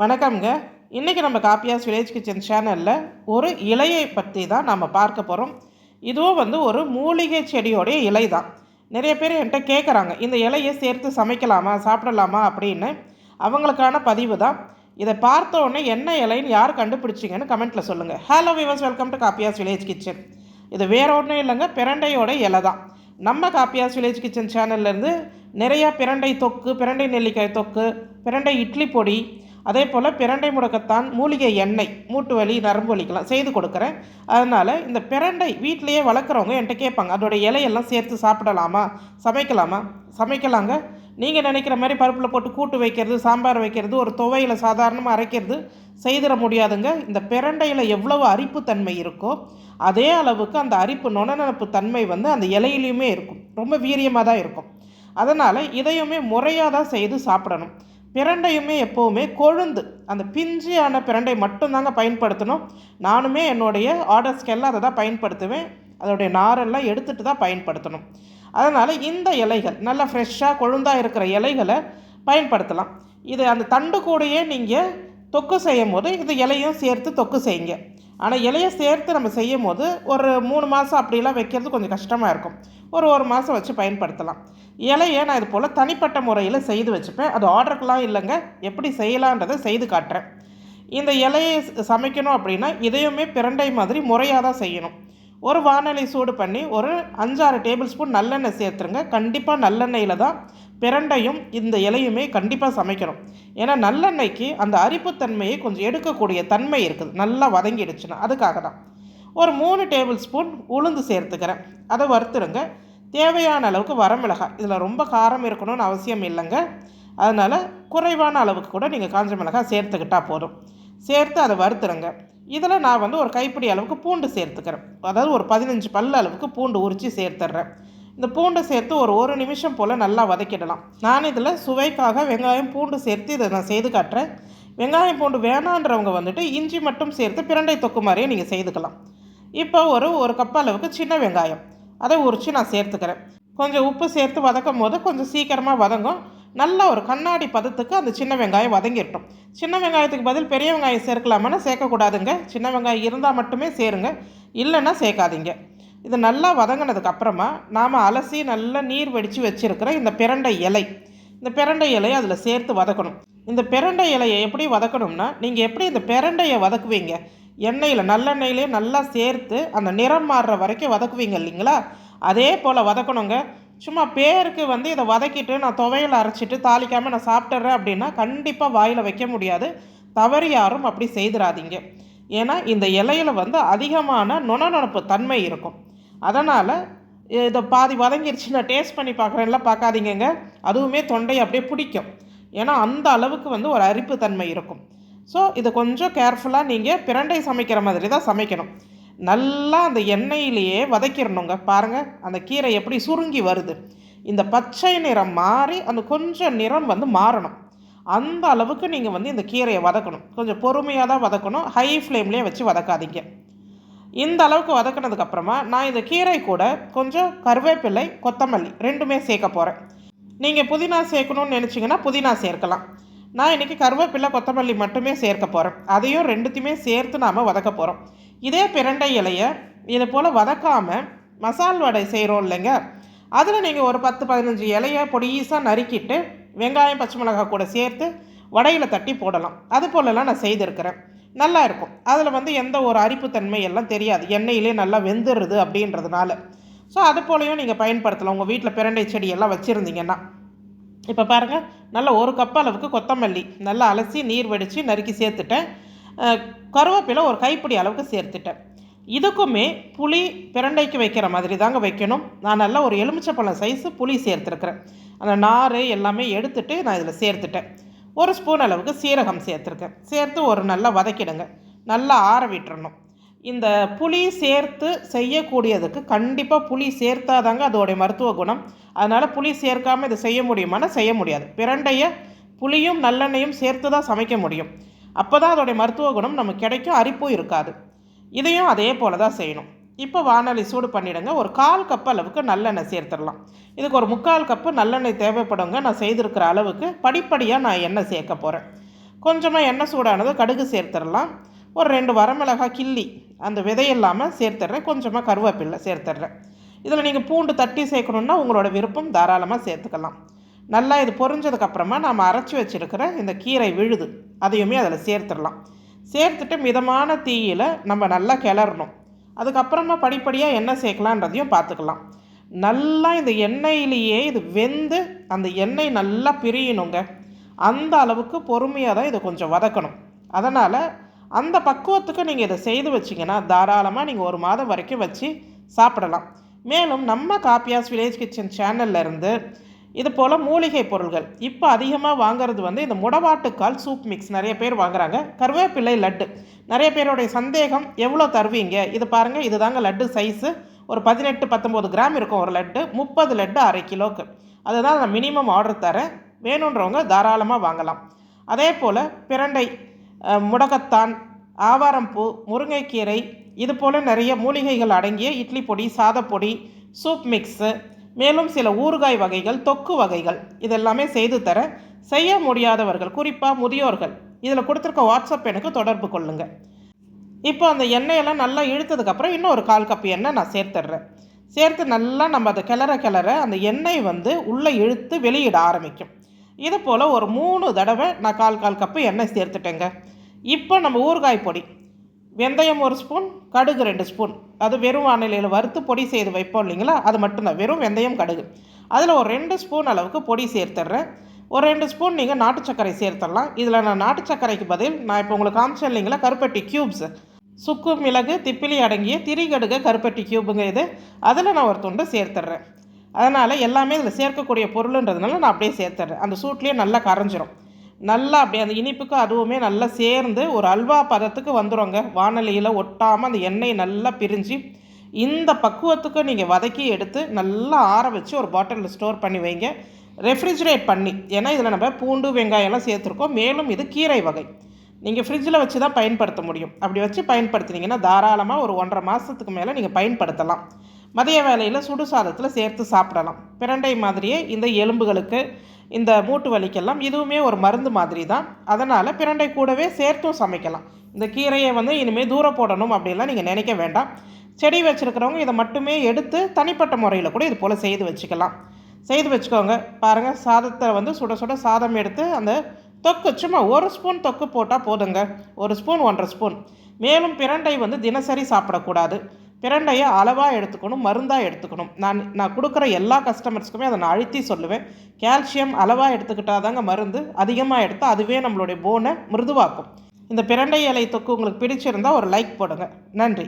வணக்கம்ங்க. இன்றைக்கி நம்ம காப்பியாஸ் வில்லேஜ் கிச்சன் சேனலில் ஒரு இலையை பற்றி தான் நம்ம பார்க்க போகிறோம். இதுவும் ஒரு மூலிகை செடியோடைய இலை தான். நிறைய பேர் என்கிட்ட கேட்குறாங்க, இந்த இலையை சேர்த்து சமைக்கலாமா, சாப்பிடலாமா அப்படின்னு. அவங்களுக்கான பதிவு தான். இதை பார்த்த உடனே என்ன இலைன்னு யார் கண்டுபிடிச்சிங்கன்னு கமெண்ட்டில் சொல்லுங்கள். Hello viewers, welcome to காப்பியாஸ் village kitchen. இது வேறு ஒன்றும் இல்லைங்க, பிரண்டையோட இலை தான். நம்ம காப்பியாஸ் வில்லேஜ் கிச்சன் சேனல்லேருந்து நிறையா பிரண்டை தொக்கு, பிரண்டை நெல்லிக்காய் தொக்கு, பிரண்டை இட்லி பொடி, அதே போல் பிரண்டை முடக்கத்தான், மூலிகை எண்ணெய், மூட்டு வலி, நரம்பு வலிக்கெல்லாம் செய்து கொடுக்குறேன். அதனால் இந்த பிரண்டை வீட்டிலையே வளர்க்குறவங்க என்கிட்ட கேட்பாங்க, அதோடய இலையெல்லாம் சேர்த்து சாப்பிடலாமா, சமைக்கலாமா? சமைக்கலாங்க. நீங்கள் நினைக்கிற மாதிரி பருப்பில் போட்டு கூட்டு வைக்கிறது, சாம்பார் வைக்கிறது, ஒரு துவையில் சாதாரணமாக அரைக்கிறது செய்திட முடியாதுங்க. இந்த பிரண்டையில் எவ்வளவு அரிப்புத்தன்மை இருக்கோ அதே அளவுக்கு அந்த அரிப்பு நுணநனப்பு தன்மை அந்த இலையிலையுமே இருக்கும். ரொம்ப வீரியமாக தான் இருக்கும். அதனால் இதையுமே முறையாக தான் செய்து சாப்பிடணும். பிரண்டையுமே எப்போவுமே கொழுந்து, அந்த பிஞ்சியான பிரண்டை மட்டும்தாங்க பயன்படுத்தணும். நானுமே என்னுடைய ஆர்டர்ஸ்க்கெல்லாம் அதை தான் பயன்படுத்துவேன். அதோடைய நாரெல்லாம் எடுத்துகிட்டு தான் பயன்படுத்தணும். அதனால் இந்த இலைகள் நல்லா ஃப்ரெஷ்ஷாக கொழுந்தாக இருக்கிற இலைகளை பயன்படுத்தலாம். இது அந்த தண்டு கூடையே நீங்கள் தொக்கு செய்யும் போது இந்த இலையும் சேர்த்து தொக்கு செய்யுங்க. ஆனால் இலையை சேர்த்து நம்ம செய்யும் போது ஒரு 3 மாதம் அப்படிலாம் வைக்கிறது கொஞ்சம் கஷ்டமாக இருக்கும். ஒரு மாதம் வச்சு பயன்படுத்தலாம். இலையை நான் இது போல் தனிப்பட்ட முறையில் செய்து வச்சுப்பேன். அது ஆர்டருக்கெலாம் இல்லைங்க, எப்படி செய்யலான்றதை செய்து காட்டுறேன். இந்த இலையை சமைக்கணும் அப்படின்னா இதையுமே பிரண்டை மாதிரி முறையாக தான் செய்யணும். ஒரு வானொலி சூடு பண்ணி ஒரு 5-6 டேபிள் ஸ்பூன் நல்லெண்ணெய் சேர்த்துருங்க. கண்டிப்பாக நல்லெண்ணெயில் தான் பிரண்டையும் இந்த இலையுமே கண்டிப்பாக சமைக்கணும். ஏன்னா நல்லெண்ணெய்க்கு அந்த அரிப்புத்தன்மையை கொஞ்சம் எடுக்கக்கூடிய தன்மை இருக்குது, நல்லா வதங்கிடுச்சுன்னா. அதுக்காக தான் ஒரு 3 டேபிள் ஸ்பூன் உளுந்து சேர்த்துக்கிறேன். அதை வறுத்துடுங்க. தேவையான அளவுக்கு வரமிளகாய், இதில் ரொம்ப காரம் இருக்கணும்னு அவசியம் இல்லைங்க. அதனால் குறைவான அளவுக்கு கூட நீங்கள் காஞ்ச மிளகாய் சேர்த்துக்கிட்டால் போதும். சேர்த்து அதை வறுத்துடுங்க. இதில் நான் ஒரு கைப்பிடி அளவுக்கு பூண்டு சேர்த்துக்கிறேன். அதாவது ஒரு 15 பல் அளவுக்கு பூண்டு உரித்து சேர்த்துட்றேன். இந்த பூண்டை சேர்த்து ஒரு நிமிஷம் போல் நல்லா வதக்கிடலாம். நான் இதில் சுவைக்காக வெங்காயம் பூண்டு சேர்த்து இதை நான் செய்து காட்டுறேன். வெங்காயம் பூண்டு வேணான்றவங்க இஞ்சி மட்டும் சேர்த்து பிரண்டை தொக்கு மாதிரியே நீங்கள் செய்துக்கலாம். இப்போ ஒரு கப் அளவுக்கு சின்ன வெங்காயம் அதை உரித்து நான் சேர்த்துக்கிறேன். கொஞ்சம் உப்பு சேர்த்து வதக்கும் போது கொஞ்சம் சீக்கிரமாக வதங்கும். நல்ல ஒரு கண்ணாடி பதத்துக்கு அந்த சின்ன வெங்காயம் வதங்கிட்டோம். சின்ன வெங்காயத்துக்கு பதில் பெரிய வெங்காயம் சேர்க்கலாமான்னா சேர்க்கக்கூடாதுங்க. சின்ன வெங்காயம் இருந்தால் மட்டுமே சேருங்க, இல்லைன்னா சேர்க்காதீங்க. இது நல்லா வதங்கினதுக்கப்புறமா நாம் அலசி நல்லா நீர் வடித்து வச்சுருக்கிற இந்த பிரண்டை இலை, இந்த பிரண்டை இலையை அதில் சேர்த்து வதக்கணும். இந்த பிரண்டை இலையை எப்படி வதக்கணும்னா, நீங்கள் எப்படி இந்த பிரண்டையை வதக்குவீங்க, எண்ணெயில் நல்லெண்ணெயிலே நல்லா சேர்த்து அந்த நிறம் மாறுற வரைக்கும் வதக்குவீங்க இல்லைங்களா, அதே போல் வதக்கணுங்க. சும்மா பேருக்கு இதை வதக்கிட்டு நான் துவையில் அரைச்சிட்டு தாளிக்காமல் நான் சாப்பிட்றேன் அப்படின்னா கண்டிப்பாக வாயில் வைக்க முடியாது. தவறு யாரும் அப்படி செய்திடாதீங்க. ஏன்னா இந்த இலையில் அதிகமான நுணநுணப்பு தன்மை இருக்கும். அதனால் இதை பாதி வதங்கிருச்சு நான் டேஸ்ட் பண்ணி பார்க்குறேன்லாம் பார்க்காதீங்க. அதுவுமே தொண்டையை அப்படியே பிடிக்கும். ஏன்னா அந்த அளவுக்கு ஒரு அரிப்பு தன்மை இருக்கும். ஸோ இதை கொஞ்சம் கேர்ஃபுல்லாக நீங்கள் பிரண்டை சமைக்கிற மாதிரி தான் சமைக்கணும். நல்லா அந்த எண்ணெயிலேயே வதக்கிடணுங்க. பாருங்கள் அந்த கீரை எப்படி சுருங்கி வருது. இந்த பச்சை நிறம் மாறி அந்த கொஞ்சம் நிறம் மாறணும். அந்த அளவுக்கு நீங்கள் இந்த கீரையை வதக்கணும். கொஞ்சம் பொறுமையாக தான் வதக்கணும், ஹை ஃப்ளேம்லேயே வச்சு வதக்காதீங்க. இந்த அளவுக்கு வதக்கினதுக்கப்புறமா நான் இந்த கீரை கூட கொஞ்சம் கருவேப்பிலை, கொத்தமல்லி ரெண்டுமே சேர்க்க போகிறேன். நீங்கள் புதினா சேர்க்கணும்னு நினச்சிங்கன்னா புதினா சேர்க்கலாம். நான் இன்றைக்கி கருவேப்பிலை, கொத்தமல்லி மட்டுமே சேர்க்க போகிறேன். அதையும் ரெண்டுத்தையுமே சேர்த்து நாம் வதக்க போகிறோம். இதே பிரண்டை இலையை இதை போல் வதக்காமல் மசால் வடை செய்கிறோம் இல்லைங்க, அதில் நீங்கள் ஒரு 10-15 இலையை பொடிசாக நறுக்கிட்டு வெங்காயம், பச்சை மிளகாய் கூட சேர்த்து வடையில் தட்டி போடலாம். அது போலலாம் நான் செய்திருக்கிறேன். நல்லா இருக்கும். அதில் எந்த ஒரு அரிப்புத்தன்மை எல்லாம் தெரியாது, எண்ணெயிலே நல்லா வெந்துடுது அப்படின்றதுனால. ஸோ அது போலையும் நீங்கள் பயன்படுத்தலாம் உங்கள் வீட்டில் பிரண்டை செடியெல்லாம் வச்சுருந்தீங்கன்னா. இப்போ பாருங்கள், நல்லா 1 கப் அளவுக்கு கொத்தமல்லி நல்லா அலசி நீர் வடித்து நறுக்கி சேர்த்துட்டேன். கருவேப்பிலை ஒரு கைப்பிடி அளவுக்கு சேர்த்துட்டேன். இதுக்குமே புளி பிரண்டைக்கு வைக்கிற மாதிரி தாங்க வைக்கணும். நான் நல்லா ஒரு எலுமிச்சப்பழம் சைஸு புளி சேர்த்துருக்குறேன். அந்த நார் எல்லாமே எடுத்துகிட்டு நான் இதில் சேர்த்துட்டேன். 1 ஸ்பூன் அளவுக்கு சீரகம் சேர்த்துருக்கேன். சேர்த்து நல்லா வதக்கிடுங்க. நல்லா ஆற விட்டுறணும். இந்த புளி சேர்த்து செய்யக்கூடியதுக்கு கண்டிப்பாக புளி சேர்த்தாதாங்க அதோடைய மருத்துவ குணம். அதனால் புளி சேர்க்காமல் இதை செய்ய முடியுமானா செய்ய முடியாது. பிரண்டையை புளியும் நல்லெண்ணெயும் சேர்த்து தான் சமைக்க முடியும். அப்போ தான் அதோடைய மருத்துவ குணம் நமக்கு கிடைக்கும், அரிப்பும் இருக்காது. இதையும் அதே போல் தான் செய்யணும். இப்போ வானொலி சூடு பண்ணிவிடுங்க. ஒரு 1/4 கப் அளவுக்கு நல்லெண்ணெய் சேர்த்துடலாம். இதுக்கு ஒரு 3/4 கப்பு நல்லெண்ணெய் தேவைப்படுங்க. நான் செய்திருக்கிற அளவுக்கு படிப்படியாக நான் எண்ணெய் சேர்க்க போகிறேன். கொஞ்சமாக எண்ணெய் சூடானது கடுகு சேர்த்துடலாம். ஒரு 2 வரமிளகாய் கிள்ளி அந்த விதை இல்லாமல் சேர்த்துட்றேன். கொஞ்சமாக கருவேப்பிலை சேர்த்துட்றேன். இதில் நீங்கள் பூண்டு தட்டி சேர்க்கணுன்னா உங்களோட விருப்பம், தாராளமாக சேர்த்துக்கலாம். நல்லா இது பொரிஞ்சதுக்கப்புறமா நாம் அரைச்சி வச்சுருக்கிற இந்த கீரை விழுது அதையுமே அதில் சேர்த்துடலாம். சேர்த்துட்டு மிதமான தீயில் நம்ம நல்லா கிளறணும். அதுக்கப்புறமா படிப்படியாக எண்ணெய் சேர்க்கலான்றதையும் பார்த்துக்கலாம். நல்லா இந்த எண்ணெயிலேயே இது வெந்து அந்த எண்ணெய் நல்லா பிரியணுங்க. அந்த அளவுக்கு பொறுமையாக தான் இதை கொஞ்சம் வதக்கணும். அதனால் அந்த பக்குவத்துக்கு நீங்கள் இதை செய்து வச்சிங்கன்னா தாராளமாக நீங்கள் 1 மாதம் வரைக்கும் வச்சு சாப்பிடலாம். மேலும் நம்ம காப்பியாஸ் வில்லேஜ் கிச்சன் சேனல்லேருந்து இது போல் மூலிகை பொருள்கள் இப்போ அதிகமாக வாங்குறது வந்து இந்த முடவாட்டுக்கால் சூப் மிக்ஸ் நிறைய பேர் வாங்குறாங்க. கருவேப்பிலை லட்டு நிறைய பேருடைய சந்தேகம், எவ்வளோ தருவீங்க? இது பாருங்கள், இது தாங்க லட்டு சைஸு. ஒரு 18-19 கிராம் இருக்கும் ஒரு லட்டு. 30 லட்டு அரை கிலோக்கு. அதுதான் நான் மினிமம் ஆர்டர் தரேன். வேணுன்றவங்க தாராளமாக வாங்கலாம். அதே போல் பிரண்டை, முடக்கத்தான், ஆவாரம்பூ, முருங்கைக்கீரை, இது போல் நிறைய மூலிகைகள் அடங்கிய இட்லி பொடி, சாதப்பொடி, சூப் மிக்ஸு, மேலும் சில ஊறுகாய் வகைகள், தொக்கு வகைகள் இதெல்லாமே செய்து தர. செய்ய முடியாதவர்கள், குறிப்பாக முதியோர்கள், இதில் கொடுத்துருக்க வாட்ஸ்அப் எனக்கு தொடர்பு கொள்ளுங்கள். இப்போ அந்த எண்ணெயெல்லாம் நல்லா இழுத்ததுக்கப்புறம் இன்னும் ஒரு 1/4 கப் எண்ணெய் நான் சேர்த்துட்றேன். சேர்த்து நல்லா நம்ம அதை கிளற அந்த எண்ணெய் வந்து உள்ளே இழுத்து வெளியிட ஆரம்பிக்கும். இது போல் ஒரு 3 தடவை நான் 1/4 கப்பு எண்ணெய் சேர்த்துட்டேங்க. இப்போ நம்ம ஊறுகாய் பொடி, வெந்தயம் 1 ஸ்பூன், கடுகு 2 ஸ்பூன், அது வெறும் வானிலையில் வறுத்து பொடி செய்து வைப்போம் இல்லைங்களா, அது மட்டும்தான், வெறும் வெந்தயம் கடுகு. அதில் ஒரு 2 ஸ்பூன் அளவுக்கு பொடி சேர்த்துட்றேன். ஒரு 2 ஸ்பூன் நீங்கள் நாட்டு சர்க்கரை சேர்த்துடலாம். இதில் நான் நாட்டு சர்க்கரைக்கு பதில் நான் இப்போ உங்களுக்கு காமிச்சேன் இல்லைங்களா, கருப்பட்டி க்யூப்ஸ், சுக்கு மிளகு திப்பிலி அடங்கிய திரிகடுக கருப்பட்டி க்யூபுங்க இது. அதில் நான் ஒரு துண்டு சேர்த்துட்றேன். அதனால் எல்லாமே இதில் சேர்க்கக்கூடிய பொருளுன்றதுனால நான் அப்படியே சேர்த்துட்றேன். அந்த சூட்லேயே நல்லா கரைஞ்சிரும். நல்லா அப்படியே அந்த இனிப்புக்கு அதுவுமே நல்லா சேர்ந்து ஒரு அல்வா பதத்துக்கு வந்துடுங்க. வானலியில் ஒட்டாமல் அந்த எண்ணெய் நல்லா பிரிஞ்சு இந்த பக்குவத்துக்கு நீங்கள் வதக்கி எடுத்து நல்லா ஆற வச்சு ஒரு பாட்டிலில் ஸ்டோர் பண்ணி வைங்க. ரெஃப்ரிஜிரேட் பண்ணி, ஏன்னா இதில் நம்ம பூண்டு வெங்காயம்லாம் சேர்த்துருக்கோம். மேலும் இது கீரை வகை, நீங்கள் ஃப்ரிட்ஜில் வச்சு தான் பயன்படுத்த முடியும். அப்படி வச்சு பயன்படுத்தினீங்கன்னா தாராளமாக ஒரு 1.5 மாதத்துக்கு மேலே நீங்கள் பயன்படுத்தலாம். மதிய வேளையில் சுடு சாதத்தில் சேர்த்து சாப்பிடலாம். பிரண்டை மாதிரியே இந்த எலும்புகளுக்கு, இந்த மூட்டு வலிக்கெல்லாம் இதுவுமே ஒரு மருந்து மாதிரி தான். அதனால் பிரண்டை கூடவே சேர்த்தும் சமைக்கலாம். இந்த கீரையை வந்து இனிமேல் தூரம் போடணும் அப்படின்லாம் நீங்கள் நினைக்க வேண்டாம். செடி வச்சுருக்கிறவங்க இதை மட்டுமே எடுத்து தனிப்பட்ட முறையில் கூட இது போல் செய்து வச்சுக்கோங்க. பாருங்கள், சாதத்தை வந்து சுட சுட சாதம் எடுத்து அந்த தொக்கு சும்மா 1 ஸ்பூன் தொக்கு போட்டால் போதுங்க. 1 ஸ்பூன் 1.5 ஸ்பூன். மேலும் பிரண்டை வந்து தினசரி சாப்பிடக்கூடாது. பிரண்டையை அளவாக எடுத்துக்கணும், மருந்தாக எடுத்துக்கணும். நான் கொடுக்குற எல்லா கஸ்டமர்ஸ்க்குமே அதை நான் அழுத்தி சொல்லுவேன். கால்சியம் அளவாக எடுத்துக்கிட்டால் தாங்க மருந்து. அதிகமாக எடுத்தால் அதுவே நம்மளுடைய போனை மிருதுவாக்கும். இந்த பிரண்டை இலை தொக்கு உங்களுக்கு பிடிச்சிருந்தால் ஒரு லைக் போடுங்க. நன்றி.